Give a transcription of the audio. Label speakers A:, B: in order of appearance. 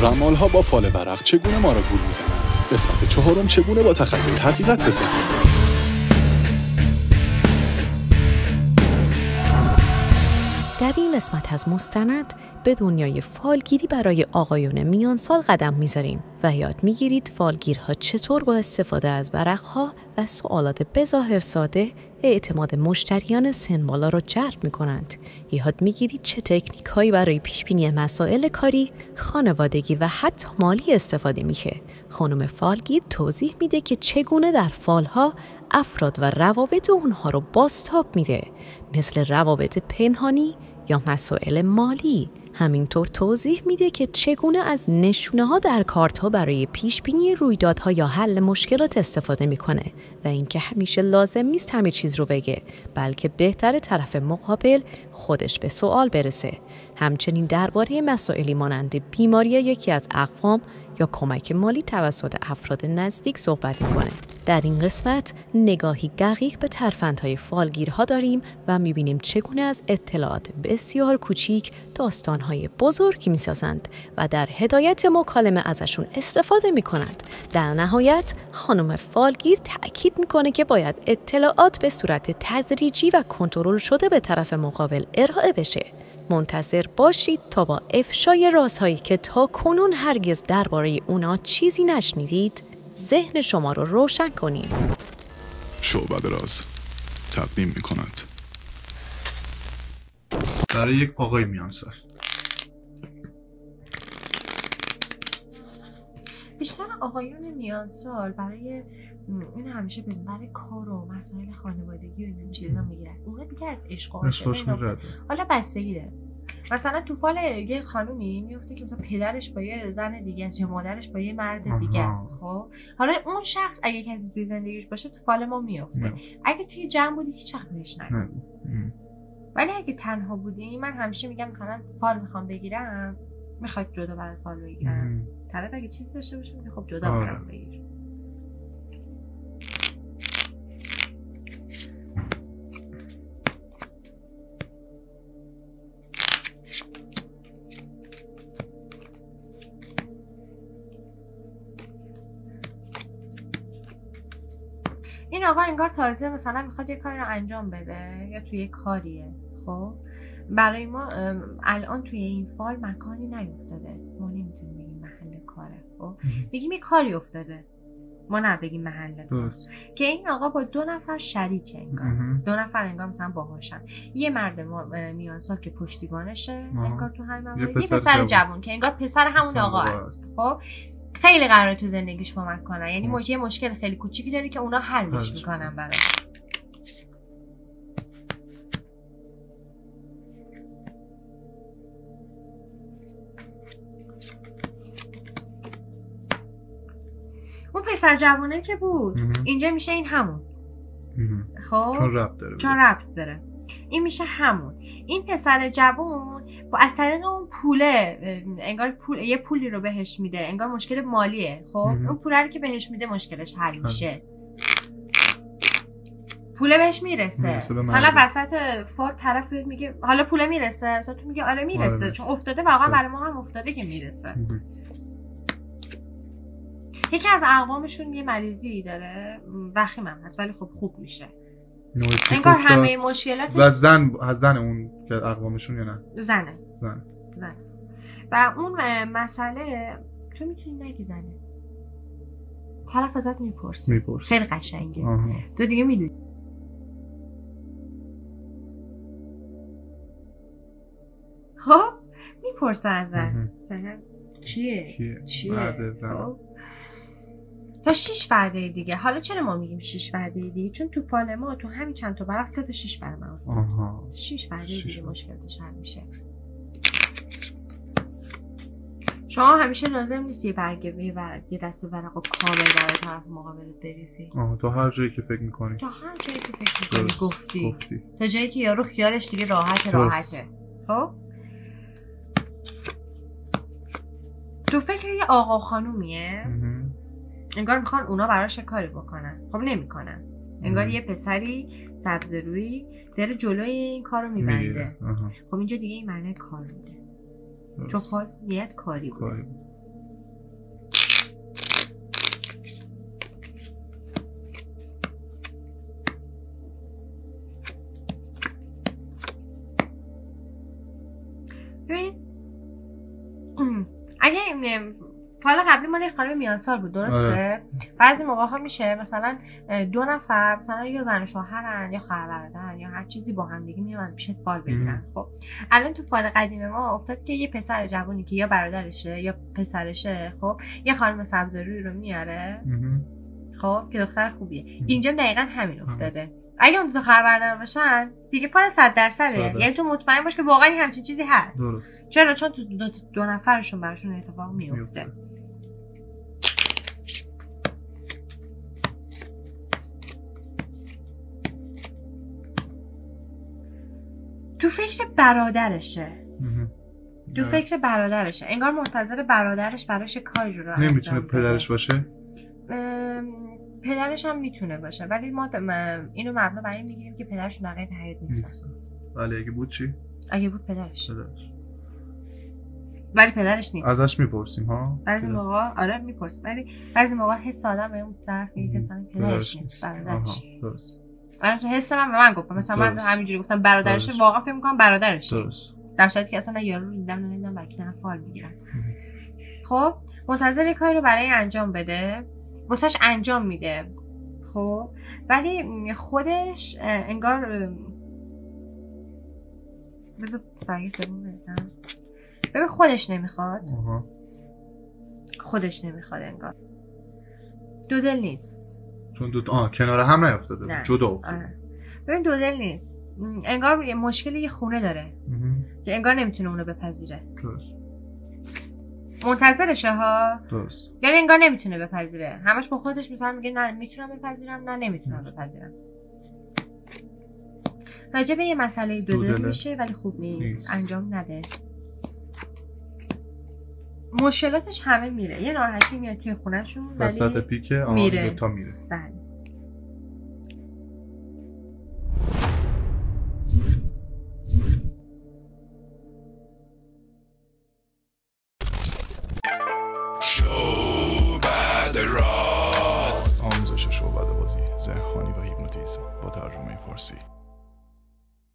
A: رمال‌ها با فال ورق چگونه ما را گول می‌زنند؟ قسمت 4 چگونه با تخیل حقیقت بسازیم؟
B: در این قسمت از مستند به دنیای فالگیری برای آقایون میان سال قدم میذاریم و یاد میگیرید فالگیرها چطور با استفاده از ورقها و سوالات بظاهر ساده اعتماد مشتریان سن بالا را جلب میکنند. یاد میگیرید چه تکنیک هایی برای پیشبینی مسائل کاری، خانوادگی و حتی مالی استفاده میشه. خانم فالگیر توضیح میده که چگونه در فالها افراد و روابط اونها رو بازتاب میده، مثل روابط پنهانی یا مسائل مالی. همینطور توضیح میده که چگونه از نشونه‌ها در کارت‌ها برای پیشبینی رویدادها یا حل مشکلات استفاده میکنه و اینکه همیشه لازم نیست همه چیز رو بگه، بلکه بهتره طرف مقابل خودش به سوال برسه. همچنین درباره مسائلی مانند بیماری یکی از اقوام یا کمک مالی توسط افراد نزدیک صحبت میکنه. در این قسمت نگاهی دقیق به ترفندهای فالگیرها داریم و میبینیم چگونه از اطلاعات بسیار کوچیک داستانهای بزرگی میسازند و در هدایت مکالمه ازشون استفاده میکنند. در نهایت خانم فالگیر تأکید میکنه که باید اطلاعات به صورت تدریجی و کنترل شده به طرف مقابل ارائه بشه. منتظر باشید تا با افشای رازهایی که تا کنون هرگز درباره اونا چیزی نشنیدید ذهن شما رو روشن کنید.
A: شعبده راز تقدیم می‌کند
C: برای یک آقای میان سال.
D: بیشتر آقایون میان سال برای این همیشه برای کار و مسائل خانوادگی و این چیزا میگیرن. اونا دیگه از عشق و عاشقی حالا بستگی داره. مثلا تو فال یه خانومی میفته که مثلا پدرش با یه زن دیگه است یا مادرش با یه مرد دیگه است. خب حالا اون شخص اگه کسی توی زندگیش باشه تو فال ما میفته. اگه توی جمع بودی هیچ وقت بهش نگو. ولی اگه تنها بودی من همیشه میگم مثلا فال میخوام بگیرم، میخواد جدا برات فال بگیرم. طرف اگه چیز داشته باشه میگه خب جدا برام بگیر. این آقا انگار تازه مثلا میخواد یه کاری رو انجام بده یا توی یه کاریه. خب برای ما الان توی این فال مکانی نیفتاده، ما نمیتونیم بگیم محل کاره. خب بگیم یه کاری افتاده، ما نبگیم محل کار. که این آقا با 2 نفر شریکه، انگار 2 نفر انگار مثلا باهاشن. یه مرد میان سال که پشتیبانشه انگار تو همین مورد، یه پسر جوان که انگار پسر همون آقا است. خب خیلی قراره تو زندگیش کمک کنن، یعنی یه مشکل خیلی کوچیکی داره که اونا حلش میکنن براش. اون پسر جوانه که بود اینجا میشه این همون. خب چون ربط داره این میشه همون. این پسر جوان با از طریق اون پوله انگار یه پولی رو بهش میده، انگار مشکل مالیه. خب اون پوله رو که بهش میده مشکلش حل میشه. پوله بهش میرسه. مثلا وسط فال طرف میگه حالا پوله میرسه، مثلا تو میگه آره میرسه. چون افتاده، واقعا برای ما هم افتاده که میرسه. یکی از اقوامشون یه مریضی داره، وخیم هم هست ولی خب خوب میشه. انگار همه مشکلاتش
C: و زن اون که اقوامشون یا نه؟
D: زنه. و اون مسئله تو میتونی نگی زنه، طرف ازت میپرسه. خیلی قشنگه. تو دیگه میدونی. خب میپرسه ازت چیه؟ تا 6 وعده دیگه. حالا چرا ما میگیم 6 وعده دیگه؟ چون تو فال ما تو همین چند تا ورق 3 تا 6 برای من افتاد. 6 وعده دیگه مشکلش حل میشه. شما همیشه لازم نیست یه برگه یه دسته ورق و کامل برای طرف مقابلت بریزی.
C: تا هر جایی که فکر میکنی. گفتی.
D: تا جایی که یارو خیالش دیگه راحته. خب تو فکر یه آقا خانومیه، انگار میخوان اونا براش کاری بکنن. خب نمیکنن. انگار یه پسری سبزرویی داره جلوی این کارو میبنده. خب اینجا دیگه این معنی کار میده. چون خواهد نیت کاری بود. ببین اگه حالا قبلی مال خانم میانسال بود درسته؟ بعضی موقع ها میشه مثلا 2 نفر مثلا یا زن و شوهرن یا خواهر برادرن یا هر چیزی با هم دیگه میان پیش فال بگیرن. خب الان تو فال قدیم ما افتاد که یه پسر جوونی که یا برادرشه یا پسرشه خب یه خانم سبزروی رو میاره خب که دختر خوبیه. اینجا دقیقاً همین افتاده. اگه اون دو خواهر برادر باشن دیگه فال 100%. یعنی تو مطمئن باش که واقعا همچین چیزی هست.
C: درست.
D: چرا؟ چون تو 2 نفرشون براشون اتفاق میفته. تو فکر برادرشه انگار منتظر برادرش براش کاری رو انجام بده.
C: نمیتونه پدرش باشه؟
D: پدرش هم میتونه باشه ولی ما اینو مبنا بر این میگیریم که پدرشون در حیات نیستن.
C: ولی اگه بود چی؟
D: اگه بود پدرش. ولی پدرش نیست.
C: ازش میپرسیم ها؟
D: بعضی موقع آره میپرسیم ولی بعضی موقع حس آدم به اون طرف میگه که مثلا پدرش نیست برادرش.
C: درست.
D: آره تو حس من گفتم مثلا من همینجوری گفتم برادرشه واقعا فکر می‌کنم برادرشه.
C: درست.
D: در صورتی که اصلا یارو رو نمیدونم برای دارن فال میگیرن. خب منتظر کاری رو برای انجام بده واسش انجام میده خب ولی خودش انگار بذار برای سبون بزنم ببین خودش نمیخواد انگار دو دل نیست
C: چون کنار هم نیفتاده جدا افتاده.
D: ببین دو دل نیست انگار یه مشکلی یه خونه داره که انگار نمیتونه اونو بپذیره.
C: درست.
D: منتظرشه ها.
C: درست.
D: یعنی انگار نمیتونه بپذیره همش با خودش مثلا میگه نه میتونم بپذیرم نه نمیتونم بپذیرم. راجع به یه مسئله دو دل میشه ولی خوب نیست انجام نده. مشکلاتش همه میره یه ناراحتی میاد توی خونهشون ولی
C: وسط پیکه
D: میره.
C: دوتا میره.
D: بله.
A: آموزش شعبده بازی، ذهن‌خوانی و هیپنوتیزم با ترجمه فارسی.